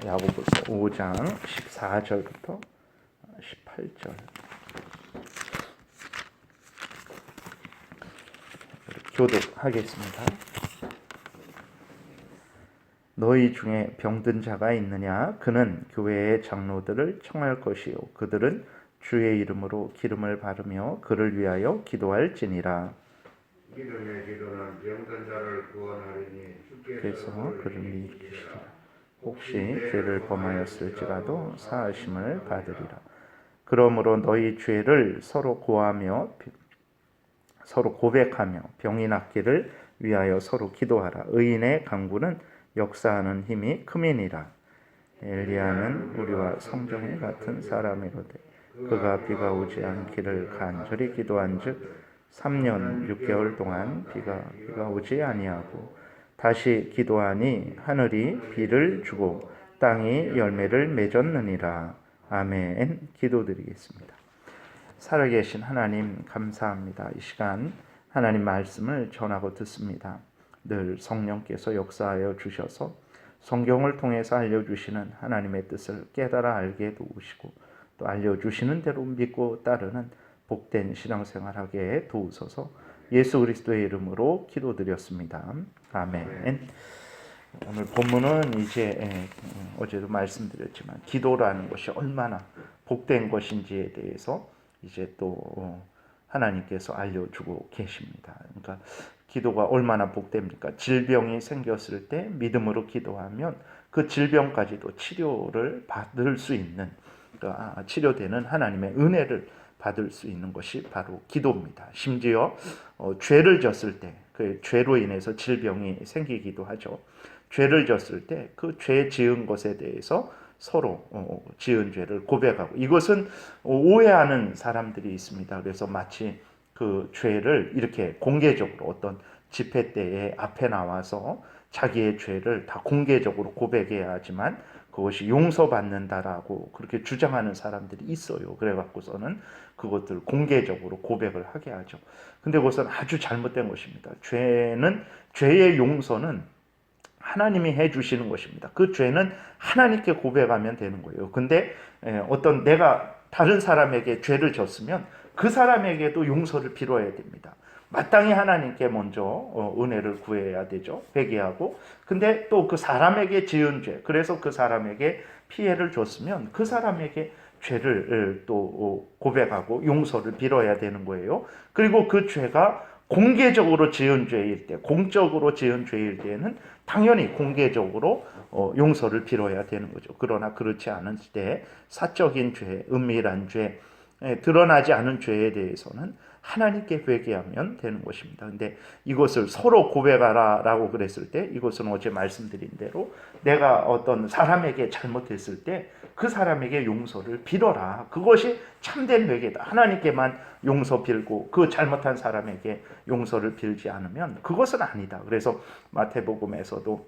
야고보서 5장 14절부터 18절 교독하겠습니다. 너희 중에 병든 자가 있느냐? 그는 교회의 장로들을 청할 것이요 그들은 주의 이름으로 기름을 바르며 그를 위하여 기도할지니라. 믿음의 기도는 병든 자를 구원하리니 그래서 주께서 그를 일으키시리라. 혹시 죄를 범하였을지라도 사하심을 받으리라. 그러므로 너희 죄를 서로 고백하며 병이 낫기를 위하여 서로 기도하라. 의인의 간구는 역사하는 힘이 크미니라. 엘리야는 우리와 성경에 같은 사람이로되 그가 비가 오지 않기를 간절히 기도한즉 3년 6개월 동안 비가 오지 아니하고 다시 기도하니 하늘이 비를 주고 땅이 열매를 맺었느니라. 아멘. 기도드리겠습니다. 살아계신 하나님 감사합니다. 이 시간 하나님 말씀을 전하고 듣습니다. 늘 성령께서 역사하여 주셔서 성경을 통해서 알려주시는 하나님의 뜻을 깨달아 알게 도우시고 또 알려주시는 대로 믿고 따르는 복된 신앙생활하게 도우소서. 예수 그리스도의 이름으로 기도드렸습니다. 아멘. 오늘 본문은 이제 어제도 말씀드렸지만 기도라는 것이 얼마나 복된 것인지에 대해서 이제 또 하나님께서 알려주고 계십니다. 그러니까 기도가 얼마나 복됩니까? 질병이 생겼을 때 믿음으로 기도하면 그 질병까지도 치료를 받을 수 있는, 그러니까 치료되는 하나님의 은혜를 받을 수 있는 것이 바로 기도입니다. 심지어 죄를 졌을 때, 그 죄로 인해서 질병이 생기기도 하죠. 죄를 졌을 때 그 죄 지은 것에 대해서 서로 지은 죄를 고백하고, 이것은 오해하는 사람들이 있습니다. 그래서 마치 그 죄를 이렇게 공개적으로 어떤 집회 때에 앞에 나와서 자기의 죄를 다 공개적으로 고백해야 하지만 그것이 용서받는다라고 그렇게 주장하는 사람들이 있어요. 그래갖고서는 그것들 공개적으로 고백을 하게 하죠. 근데 그것은 아주 잘못된 것입니다. 죄의 용서는 하나님이 해주시는 것입니다. 그 죄는 하나님께 고백하면 되는 거예요. 근데 어떤 내가 다른 사람에게 죄를 졌으면 그 사람에게도 용서를 빌어야 됩니다. 마땅히 하나님께 먼저 은혜를 구해야 되죠. 회개하고. 근데 또 그 사람에게 지은 죄, 그래서 그 사람에게 피해를 줬으면 그 사람에게 죄를 또 고백하고 용서를 빌어야 되는 거예요. 그리고 그 죄가 공개적으로 지은 죄일 때, 공적으로 지은 죄일 때는 당연히 공개적으로 용서를 빌어야 되는 거죠. 그러나 그렇지 않은 때 사적인 죄, 은밀한 죄, 드러나지 않은 죄에 대해서는 하나님께 회개하면 되는 것입니다. 근데 이것을 서로 고백하라라고 그랬을 때, 이것은 어제 말씀드린 대로 내가 어떤 사람에게 잘못했을 때 그 사람에게 용서를 빌어라. 그것이 참된 회개다. 하나님께만 용서 빌고 그 잘못한 사람에게 용서를 빌지 않으면 그것은 아니다. 그래서 마태복음에서도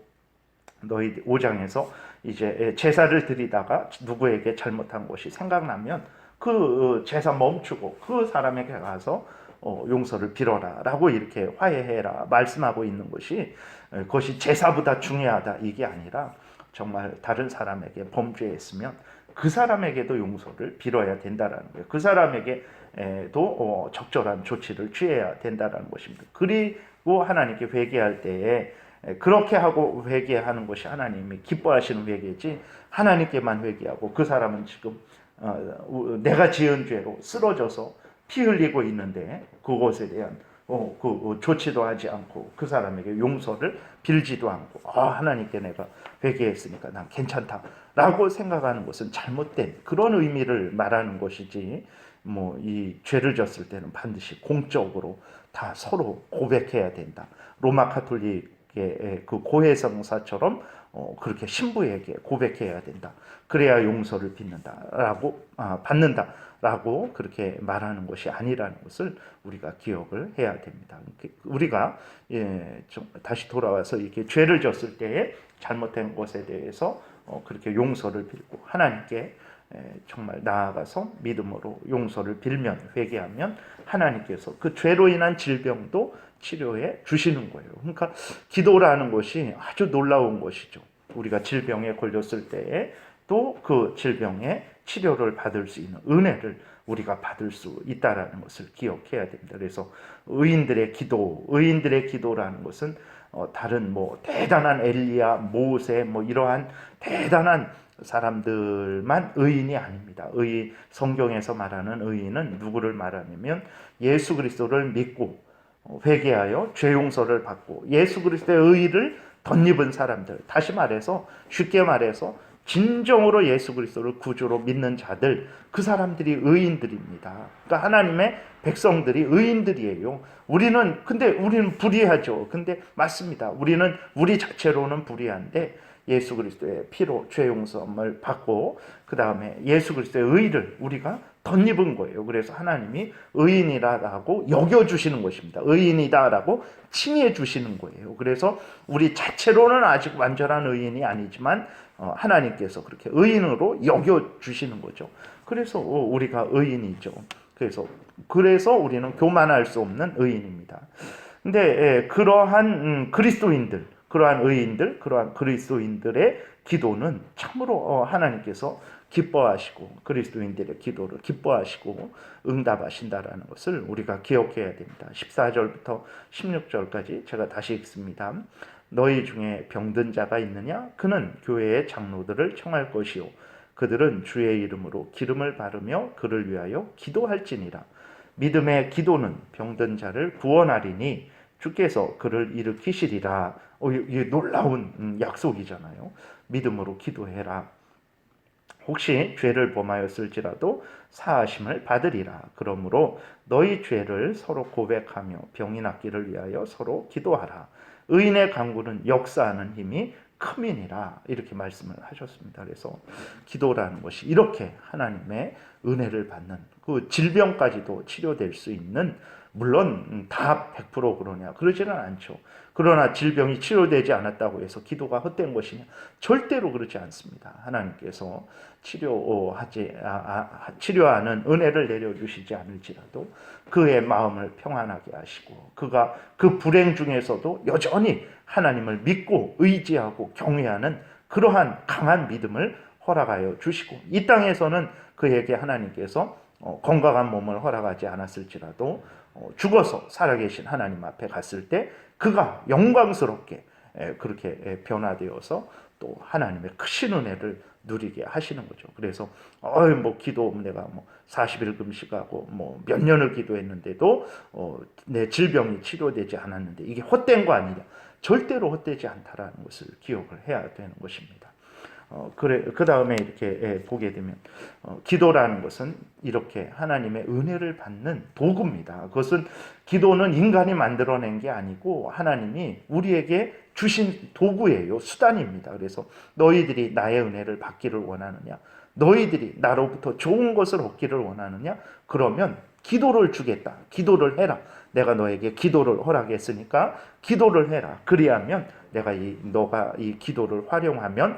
너희 5장에서 이제 제사를 드리다가 누구에게 잘못한 것이 생각나면 그 제사 멈추고 그 사람에게 가서 용서를 빌어라 라고 이렇게 화해해라 말씀하고 있는 것이, 그것이 제사보다 중요하다 이게 아니라 정말 다른 사람에게 범죄했으면 그 사람에게도 용서를 빌어야 된다라는 거예요. 그 사람에게도 적절한 조치를 취해야 된다라는 것입니다. 그리고 하나님께 회개할 때에 그렇게 하고 회개하는 것이 하나님이 기뻐하시는 회개지, 하나님께만 회개하고 그 사람은 지금 내가 지은 죄로 쓰러져서 피 흘리고 있는데 그것에 대한 그 조치도 하지 않고 그 사람에게 용서를 빌지도 않고 하나님께 내가 회개했으니까 난 괜찮다라고 생각하는 것은 잘못된 그런 의미를 말하는 것이지, 이 죄를 졌을 때는 반드시 공적으로 다 서로 고백해야 된다. 로마 가톨릭의 그 고해성사처럼 그렇게 신부에게 고백해야 된다. 그래야 용서를 받는다라고 그렇게 말하는 것이 아니라는 것을 우리가 기억을 해야 됩니다. 우리가 다시 돌아와서 이렇게 죄를 졌을 때에 잘못된 것에 대해서 그렇게 용서를 빌고 하나님께 정말 나아가서 믿음으로 용서를 빌면, 회개하면 하나님께서 그 죄로 인한 질병도 치료해 주시는 거예요. 그러니까 기도라는 것이 아주 놀라운 것이죠. 우리가 질병에 걸렸을 때에 또 그 질병의 치료를 받을 수 있는 은혜를 우리가 받을 수 있다라는 것을 기억해야 됩니다. 그래서 의인들의 기도라는 것은 다른 뭐 대단한 엘리야, 모세 뭐 이러한 대단한 사람들만 의인이 아닙니다. 성경에서 말하는 의인은 누구를 말하냐면 예수 그리스도를 믿고 회개하여 죄 용서를 받고 예수 그리스도의 의의를 덧입은 사람들, 다시 말해서 쉽게 말해서 진정으로 예수 그리스도를 구주로 믿는 자들, 그 사람들이 의인들입니다. 그러니까 하나님의 백성들이 의인들이에요. 근데 우리는 불의하죠. 근데 맞습니다. 우리 자체로는 불의한데 예수 그리스도의 피로 죄 용서를 받고 그 다음에 예수 그리스도의 의의를 우리가 덧입은 거예요. 그래서 하나님이 의인이라고 여겨주시는 것입니다. 의인이다라고 칭해 주시는 거예요. 그래서 우리 자체로는 아직 완전한 의인이 아니지만 하나님께서 그렇게 의인으로 여겨주시는 거죠. 그래서 우리가 의인이죠. 그래서 우리는 교만할 수 없는 의인입니다. 근데 그러한 그러한 의인들, 그러한 그리스도인들의 기도는 참으로 하나님께서 기뻐하시고 그리스도인들의 기도를 기뻐하시고 응답하신다라는 것을 우리가 기억해야 됩니다. 14절부터 16절까지 제가 다시 읽습니다. 너희 중에 병든 자가 있느냐? 그는 교회의 장로들을 청할 것이요 그들은 주의 이름으로 기름을 바르며 그를 위하여 기도할지니라. 믿음의 기도는 병든 자를 구원하리니 주께서 그를 일으키시리라. 이게 놀라운 약속이잖아요. 믿음으로 기도해라. 혹시 죄를 범하였을지라도 사하심을 받으리라. 그러므로 너희 죄를 서로 고백하며 병이 낫기를 위하여 서로 기도하라. 의인의 간구는 역사하는 힘이 크민이라. 이렇게 말씀을 하셨습니다. 그래서 기도라는 것이 이렇게 하나님의 은혜를 받는 그 질병까지도 치료될 수 있는, 물론 다 100% 그러냐 그러지는 않죠. 그러나 질병이 치료되지 않았다고 해서 기도가 헛된 것이냐? 절대로 그렇지 않습니다. 하나님께서 치료하는 은혜를 내려주시지 않을지라도 그의 마음을 평안하게 하시고 그가 그 불행 중에서도 여전히 하나님을 믿고 의지하고 경외하는 그러한 강한 믿음을 허락하여 주시고, 이 땅에서는 그에게 하나님께서 건강한 몸을 허락하지 않았을지라도 죽어서 살아계신 하나님 앞에 갔을 때 그가 영광스럽게 그렇게 변화되어서 또 하나님의 크신 은혜를 누리게 하시는 거죠. 그래서 기도 내가 40일 금식하고 몇 년을 기도했는데도 내 질병이 치료되지 않았는데 이게 헛된 거 아니냐? 절대로 헛되지 않다라는 것을 기억을 해야 되는 것입니다. 그 다음에 이렇게 보게 되면 기도라는 것은 이렇게 하나님의 은혜를 받는 도구입니다. 기도는 인간이 만들어낸 게 아니고 하나님이 우리에게 주신 도구예요. 수단입니다. 그래서 너희들이 나의 은혜를 받기를 원하느냐? 너희들이 나로부터 좋은 것을 얻기를 원하느냐? 그러면 기도를 주겠다. 기도를 해라. 내가 너에게 기도를 허락했으니까 기도를 해라. 그리하면 너가 이 기도를 활용하면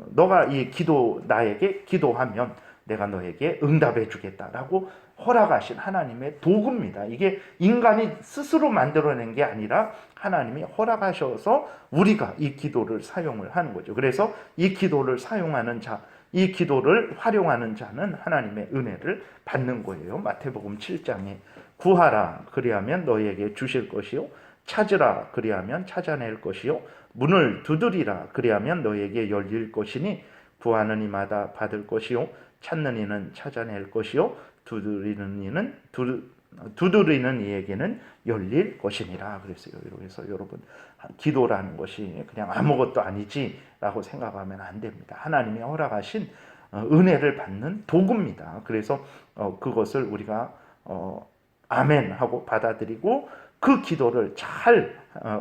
너가 나에게 기도하면 내가 너에게 응답해 주겠다라고 허락하신 하나님의 도구입니다. 이게 인간이 스스로 만들어낸 게 아니라 하나님이 허락하셔서 우리가 이 기도를 사용을 하는 거죠. 그래서 이 기도를 사용하는 자, 이 기도를 활용하는 자는 하나님의 은혜를 받는 거예요. 마태복음 7장에 구하라 그리하면 너희에게 주실 것이요 찾으라 그리하면 찾아낼 것이요 문을 두드리라 그리하면 너희에게 열릴 것이니 구하는 이마다 받을 것이요 찾는 이는 찾아낼 것이요 두드리는 이에게는 열릴 것이니라 그랬어요. 그래서 여러분, 기도라는 것이 그냥 아무것도 아니지라고 생각하면 안 됩니다. 하나님이 허락하신 은혜를 받는 도구입니다. 그래서 그것을 우리가 아멘 하고 받아들이고 그 기도를 잘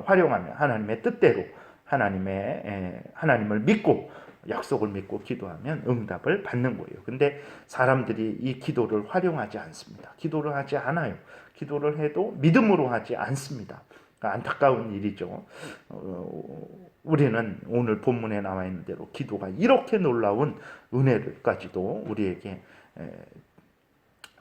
활용하면 하나님의 뜻대로 하나님을 믿고 약속을 믿고 기도하면 응답을 받는 거예요. 근데 사람들이 이 기도를 활용하지 않습니다. 기도를 하지 않아요. 기도를 해도 믿음으로 하지 않습니다. 그러니까 안타까운 일이죠. 우리는 오늘 본문에 나와 있는 대로 기도가 이렇게 놀라운 은혜까지도 우리에게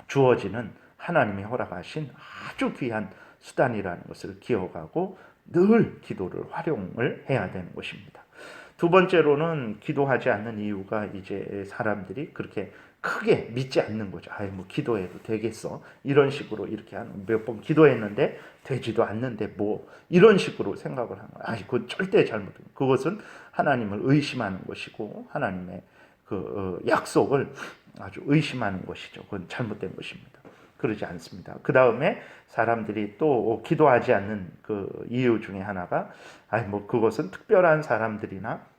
주어지는 하나님이 허락하신 아주 귀한 수단이라는 것을 기억하고 늘 기도를 활용을 해야 되는 것입니다. 두 번째로는 기도하지 않는 이유가 이제 사람들이 그렇게 크게 믿지 않는 거죠. 아이 뭐 기도해도 되겠어. 이런 식으로 이렇게 몇 번 기도했는데 되지도 않는데 뭐 이런 식으로 생각을 하는 거예요. 아이 그건 절대 잘못된 거예요. 그것은 하나님을 의심하는 것이고 하나님의 그 약속을 아주 의심하는 것이죠. 그건 잘못된 것입니다. 그러지 않습니다. 그 다음에 사람들이 또 기도하지 않는 그 이유 중에 하나가 아니 뭐 그것은 특별한 사람들이나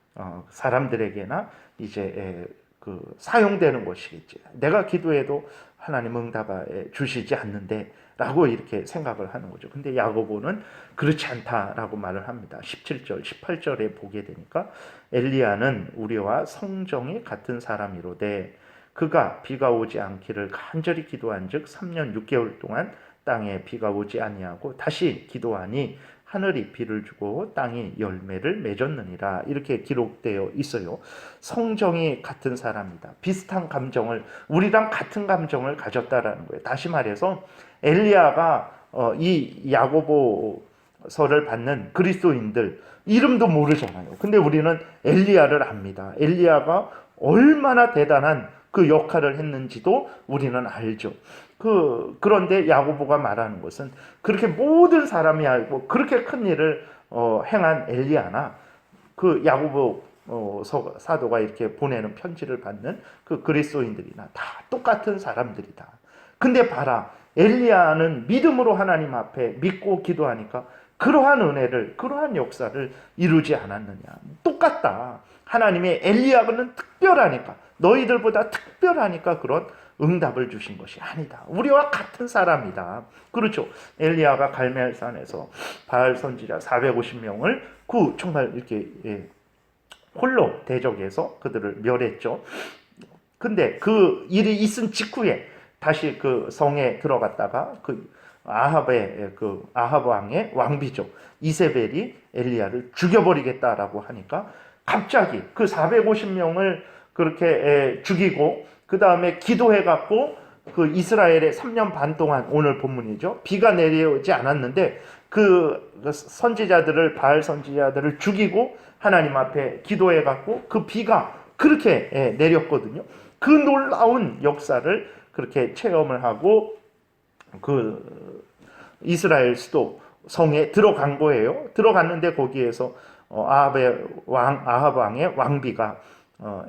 사람들에게나 이제 그 사용되는 것이겠지. 내가 기도해도 하나님 응답해 주시지 않는데라고 이렇게 생각을 하는 거죠. 근데 야고보는 그렇지 않다라고 말을 합니다. 17절, 18절에 보게 되니까 엘리야는 우리와 성정이 같은 사람이로되 그가 비가 오지 않기를 간절히 기도한즉 3년 6개월 동안 땅에 비가 오지 아니하고 다시 기도하니 하늘이 비를 주고 땅이 열매를 맺었느니라. 이렇게 기록되어 있어요. 성정이 같은 사람이다. 비슷한 감정을 우리랑 같은 감정을 가졌다라는 거예요. 다시 말해서 엘리야가 이 야고보서를 받는 그리스도인들 이름도 모르잖아요. 근데 우리는 엘리야를 압니다. 엘리야가 얼마나 대단한 그 역할을 했는지도 우리는 알죠. 그런데 야고보가 말하는 것은 그렇게 모든 사람이 알고 그렇게 큰 일을 행한 엘리야나 그 야고보 사도가 이렇게 보내는 편지를 받는 그 그리스도인들이나 다 똑같은 사람들이다. 근데 봐라, 엘리야는 믿음으로 하나님 앞에 믿고 기도하니까 그러한 은혜를, 그러한 역사를 이루지 않았느냐. 똑같다. 하나님의 엘리야는 특별하니까, 너희들보다 특별하니까 그런 응답을 주신 것이 아니다. 우리와 같은 사람이다. 그렇죠. 엘리야가 갈멜산에서 바알 선지자 450명을 정말 이렇게 홀로 대적해서 그들을 멸했죠. 근데 그 일이 있은 직후에 다시 그 성에 들어갔다가 그 아합 왕의 왕비죠. 이세벨이 엘리야를 죽여버리겠다라고 하니까 갑자기 그 450명을 그렇게 죽이고 그 다음에 기도해갖고 그 이스라엘에 3년 반 동안 오늘 본문이죠. 비가 내려오지 않았는데 그 선지자들을 바알 선지자들을 죽이고 하나님 앞에 기도해갖고 그 비가 그렇게 내렸거든요. 그 놀라운 역사를 그렇게 체험을 하고 그 이스라엘 수도 성에 들어간 거예요. 들어갔는데 거기에서 아합 왕의 왕비가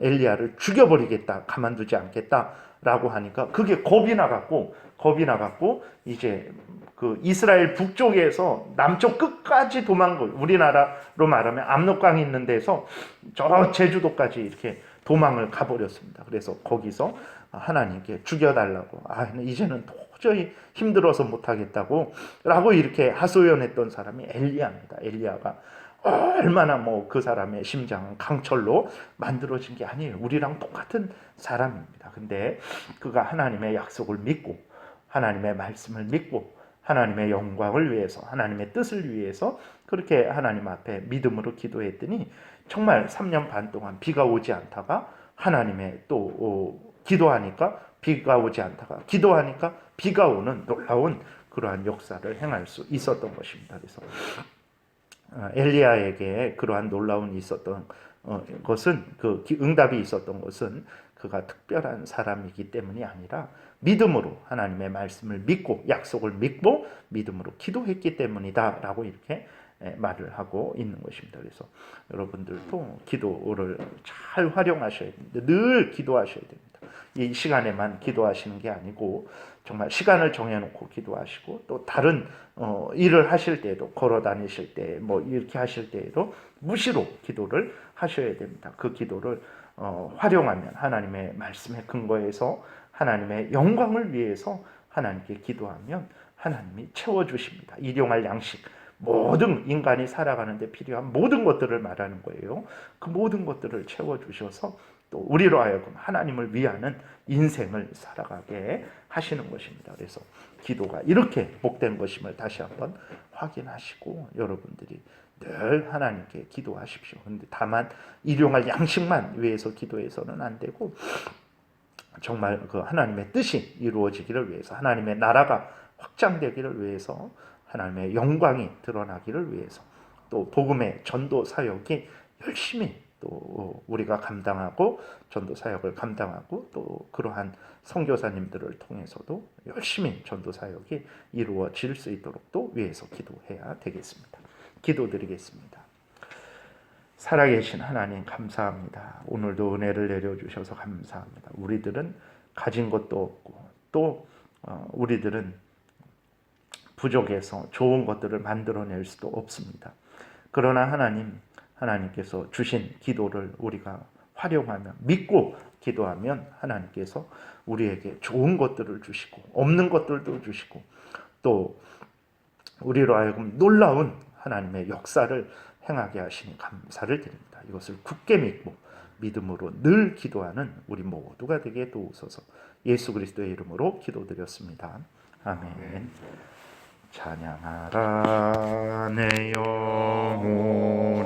엘리야를 죽여버리겠다, 가만두지 않겠다라고 하니까 그게 겁이 나갖고 이제 그 이스라엘 북쪽에서 남쪽 끝까지 우리나라로 말하면 압록강이 있는 데서 저 제주도까지 이렇게 도망을 가버렸습니다. 그래서 거기서 하나님께 죽여달라고, 이제는 도저히 힘들어서 못하겠다고 라고 이렇게 하소연했던 사람이 엘리야입니다. 엘리야가 얼마나 그 사람의 심장은 강철로 만들어진 게 아니에요. 우리랑 똑같은 사람입니다. 근데 그가 하나님의 약속을 믿고 하나님의 말씀을 믿고 하나님의 영광을 위해서 하나님의 뜻을 위해서 그렇게 하나님 앞에 믿음으로 기도했더니 정말 3년 반 동안 비가 오지 않다가 하나님의 또 기도하니까 비가 오지 않다가 기도하니까 비가 오는 놀라운 그러한 역사를 행할 수 있었던 것입니다. 그래서 엘리야에게 그러한 놀라운 있었던 것은 그 응답이 있었던 것은 그가 특별한 사람이기 때문이 아니라 믿음으로 하나님의 말씀을 믿고 약속을 믿고 믿음으로 기도했기 때문이다라고 이렇게 말을 하고 있는 것입니다. 그래서 여러분들도 기도를 잘 활용하셔야 됩니다. 늘 기도하셔야 됩니다. 이 시간에만 기도하시는 게 아니고 정말 시간을 정해놓고 기도하시고 또 다른 일을 하실 때에도 걸어 다니실 때 이렇게 하실 때에도 무시로 기도를 하셔야 됩니다. 그 기도를 활용하면 하나님의 말씀에 근거해서 하나님의 영광을 위해서 하나님께 기도하면 하나님이 채워주십니다. 일용할 양식, 모든 인간이 살아가는데 필요한 모든 것들을 말하는 거예요. 그 모든 것들을 채워주셔서 또 우리로 하여금 하나님을 위하는 인생을 살아가게 하시는 것입니다. 그래서 기도가 이렇게 복된 것임을 다시 한번 확인하시고 여러분들이 늘 하나님께 기도하십시오. 그런데 다만 일용할 양식만 위해서 기도해서는 안 되고 정말 그 하나님의 뜻이 이루어지기를 위해서 하나님의 나라가 확장되기를 위해서 하나님의 영광이 드러나기를 위해서 또 복음의 전도 사역이 열심히 또 우리가 감당하고 전도 사역을 감당하고 또 그러한 선교사님들을 통해서도 열심히 전도 사역이 이루어질 수 있도록 또 위해서 기도해야 되겠습니다. 기도드리겠습니다. 살아계신 하나님 감사합니다. 오늘도 은혜를 내려주셔서 감사합니다. 우리들은 가진 것도 없고 또 우리들은 부족해서 좋은 것들을 만들어낼 수도 없습니다. 그러나 하나님께서 주신 기도를 우리가 활용하면 믿고 기도하면 하나님께서 우리에게 좋은 것들을 주시고 없는 것들도 주시고 또 우리로 하여금 놀라운 하나님의 역사를 행하게 하시니 감사를 드립니다. 이것을 굳게 믿고 믿음으로 늘 기도하는 우리 모두가 되게 도우소서. 예수 그리스도의 이름으로 기도드렸습니다. 아멘. 찬양하라 내 영혼아